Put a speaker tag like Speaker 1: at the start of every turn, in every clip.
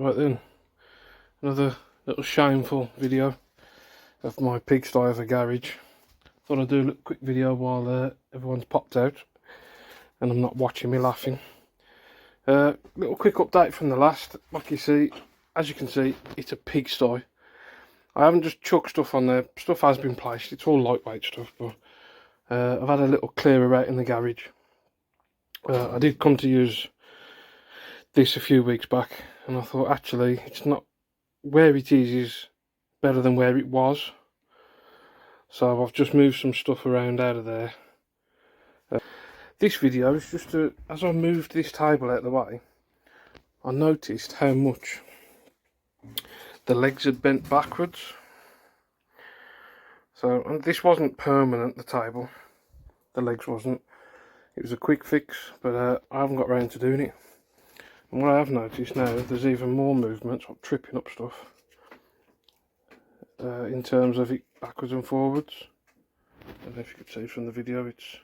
Speaker 1: Right then, another little shameful video of my pigsty of a garage. Thought I'd do a little quick video while everyone's popped out and I'm not watching me laughing. Little quick update from the last. Like you see, as you can see, it's a pigsty. I haven't just chucked stuff on there. Stuff has been placed. It's all lightweight stuff, but I've had a little clearer out in the garage. I did come to use this a few weeks back, and I thought actually it's not where it is better than where it was. So I've just moved some stuff around out of there. This video is just as I moved this table out of the way, I noticed how much the legs had bent backwards. So, and this wasn't permanent, the table, the legs wasn't. It was a quick fix, but I haven't got around to doing it. And what I have noticed now, there's even more movements. I'm tripping up stuff in terms of it backwards and forwards. I don't know if you could see from the video, it's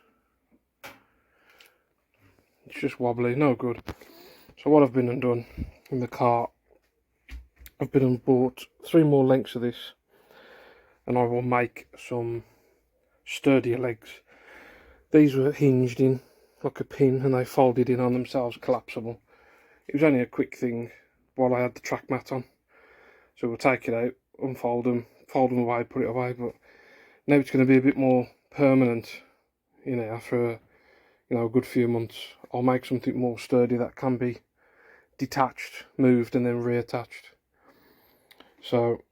Speaker 1: just wobbly, no good. So what I've been and done in the cart, I've been and bought 3 more lengths of this, and I will make some sturdier legs. These were hinged in like a pin and they folded in on themselves, collapsible. It was only a quick thing while I had the track mat on. So we'll take it out, unfold them, fold them away, put it away. But now it's going to be a bit more permanent, you know, after a good few months. I'll make something more sturdy that can be detached, moved and then reattached. So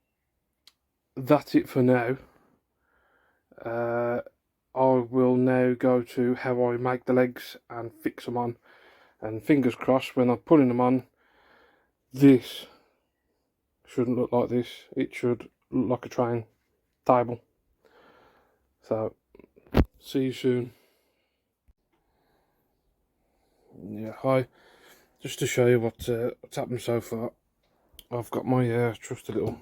Speaker 1: that's it for now. I will now go to how I make the legs and fix them on, and fingers crossed when I'm putting them on, this shouldn't look like this. It should look like a train table. So see you soon. Yeah, hi. Just to show you what's happened so far, I've got my trusty little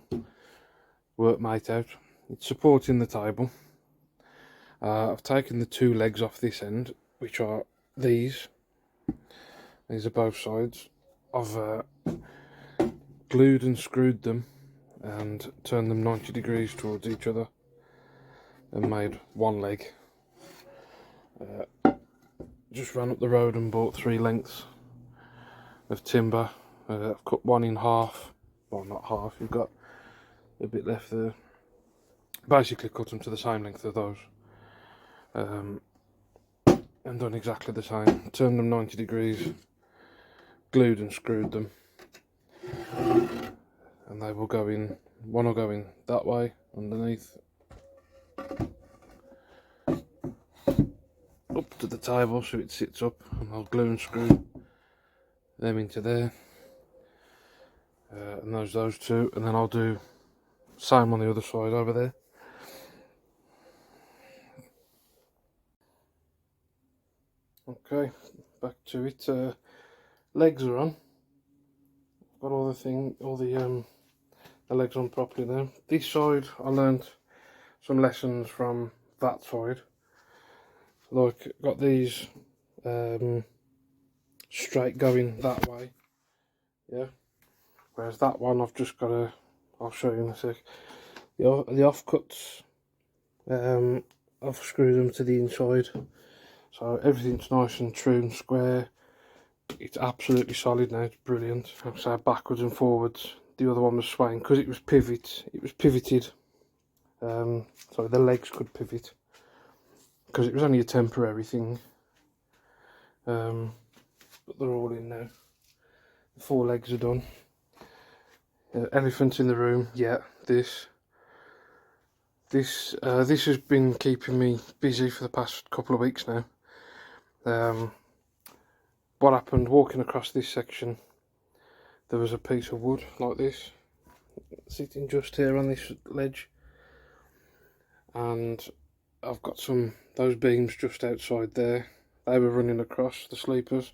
Speaker 1: workmate out. It's supporting the table. I've taken the 2 legs off this end, which are these. These are both sides. I've glued and screwed them and turned them 90 degrees towards each other and made one leg. Just ran up the road and bought 3 lengths of timber. I've cut one in half. Well, not half, you've got a bit left there. Basically cut them to the same length of those. And done exactly the same. Turned them 90 degrees, glued and screwed them, and they will go in. One will go in that way underneath, up to the table so it sits up, and I'll glue and screw them into there, and those 2, and then I'll do same on the other side over there. Okay, back to it. Legs are on. Got all the legs on properly now. This side I learned some lessons from that side. Like, got these straight going that way, yeah. Whereas that one I've just got to, I'll show you in a sec. The offcuts, I've screwed them to the inside. So everything's nice and true and square. It's absolutely solid now, it's brilliant. Like I say, backwards and forwards. The other one was swaying because it was pivoted. So the legs could pivot because it was only a temporary thing. But they're all in now. The 4 legs are done. Elephant in the room, yeah, this has been keeping me busy for the past couple of weeks now. What happened, walking across this section, there was a piece of wood like this sitting just here on this ledge, and I've got those beams just outside there. They were running across the sleepers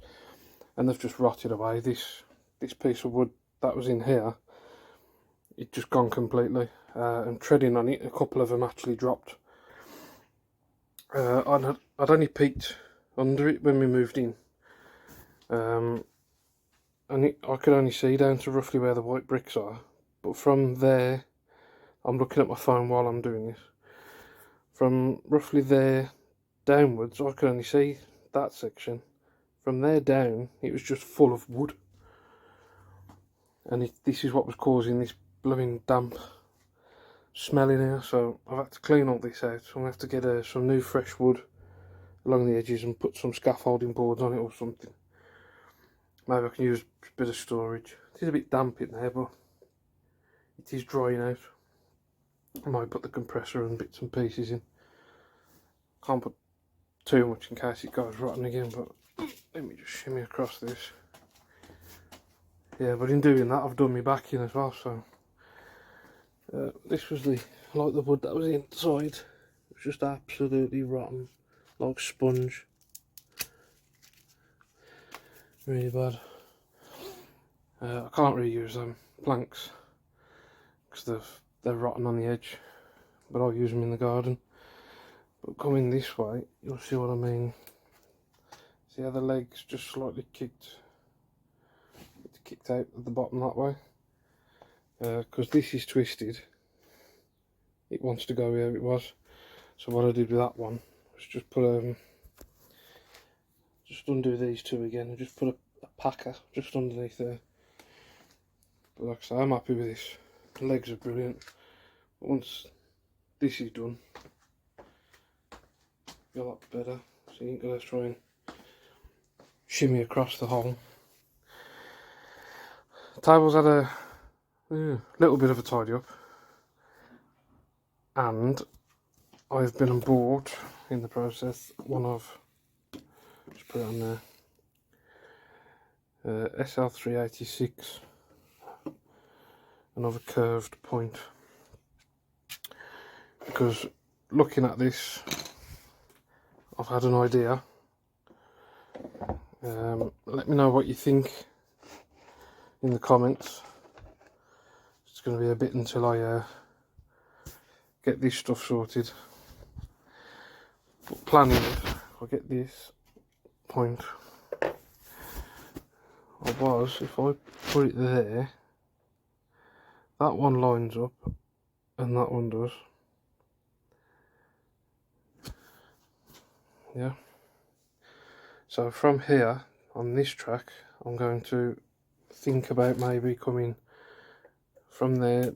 Speaker 1: and they've just rotted away. This piece of wood that was in here, it just gone completely, and treading on it, a couple of them actually dropped. I'd only peeked under it when we moved in, and I could only see down to roughly where the white bricks are, but from there, I'm looking at my phone while I'm doing this, from roughly there downwards I could only see that section. From there down it was just full of wood, and this is what was causing this blooming damp smell in here. So I've had to clean all this out, so I'm going to have to get some new fresh wood along the edges and put some scaffolding boards on it or something. Maybe I can use a bit of storage. It is a bit damp in there, but it is drying out. I might put the compressor and bits and pieces in. Can't put too much in case it goes rotten again, but let me just shimmy across this. Yeah, but in doing that I've done my back in as well, so this was the wood that was inside. It was just absolutely rotten, like sponge. Really bad. I can't really use them planks because they're rotten on the edge, but I'll use them in the garden. But coming this way, you'll see what I mean. See how the legs just slightly kicked out at the bottom that way? Because this is twisted. It wants to go where it was. So what I did with that one was just put just undo these two again and just put a packer just underneath there. But like I say, I'm happy with this. The legs are brilliant. But once this is done, it'll be a lot better. So you ain't gonna try and shimmy across the hole. The table's had a little bit of a tidy up, and I've been on board in the process one of, just put it on there, SL386, another curved point, because looking at this I've had an idea. Let me know what you think in the comments. It's going to be a bit until I get this stuff sorted, but planning it, I'll get this point. If I put it there, that one lines up and that one does. Yeah. So from here on this track, I'm going to think about maybe coming from there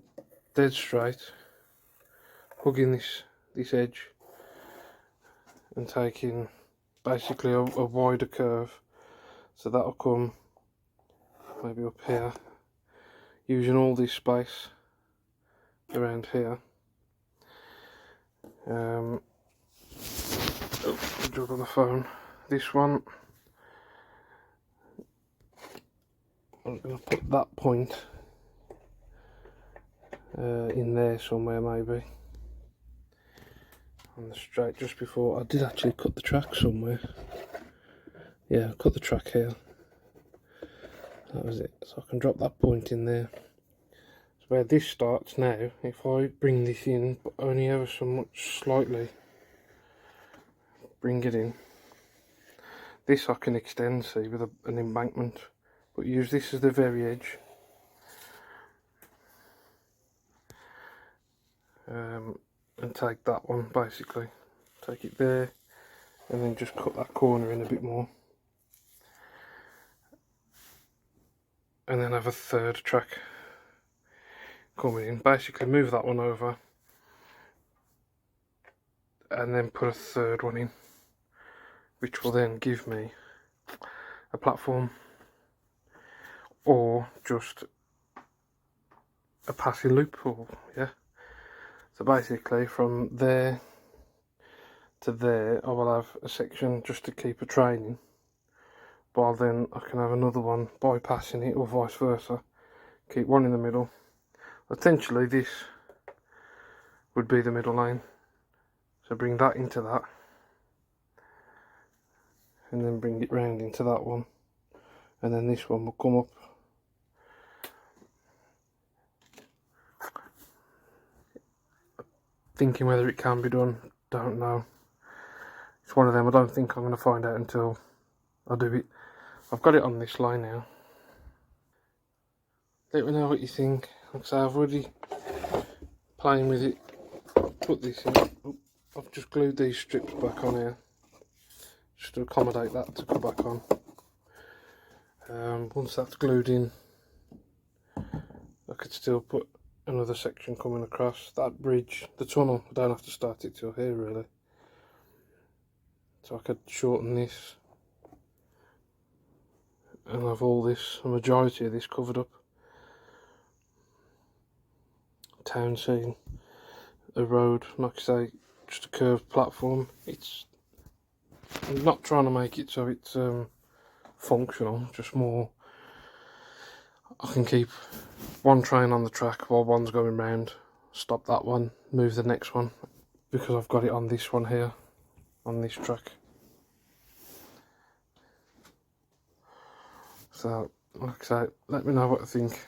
Speaker 1: dead straight, hugging this edge and taking basically a wider curve. So that'll come maybe up here, using all this space around here. Oh, good job on the phone. This one, I'm going to put that point in there somewhere, maybe on the straight just before. I did actually cut the track somewhere. Yeah, I cut the track here. That was it. So I can drop that point in there. So where this starts now, if I bring this in, but only ever so much slightly, bring it in. This I can extend, see, with an embankment, but use this as the very edge. And take that one, basically. Take it there, and then just cut that corner in a bit more. And then have a third track coming in. Basically move that one over, and then put a third one in, which will then give me a platform, or just a passing loop, or yeah. So basically from there to there I will have a section just to keep a train in, while then I can have another one bypassing it, or vice versa. Keep one in the middle. Potentially this would be the middle lane, so bring that into that, and then bring it round into that one, and then this one will come up. Thinking whether it can be done, don't know. It's one of them I don't think I'm going to find out until I do it. I've got it on this line now, let me know what you think. Like I say, I've already playing with it. Put this in. Oh, I've just glued these strips back on here, just to accommodate that to go back on. Once that's glued in, I could still put another section coming across that bridge, the tunnel. I don't have to start it till here really, so I could shorten this and have all this, a majority of this covered up. Town scene, a road, like I say, just a curved platform. I'm not trying to make it so it's functional, just more I can keep one train on the track while one's going round, stop that one, move the next one, because I've got it on this one here, on this track. So, like I say, let me know what you think.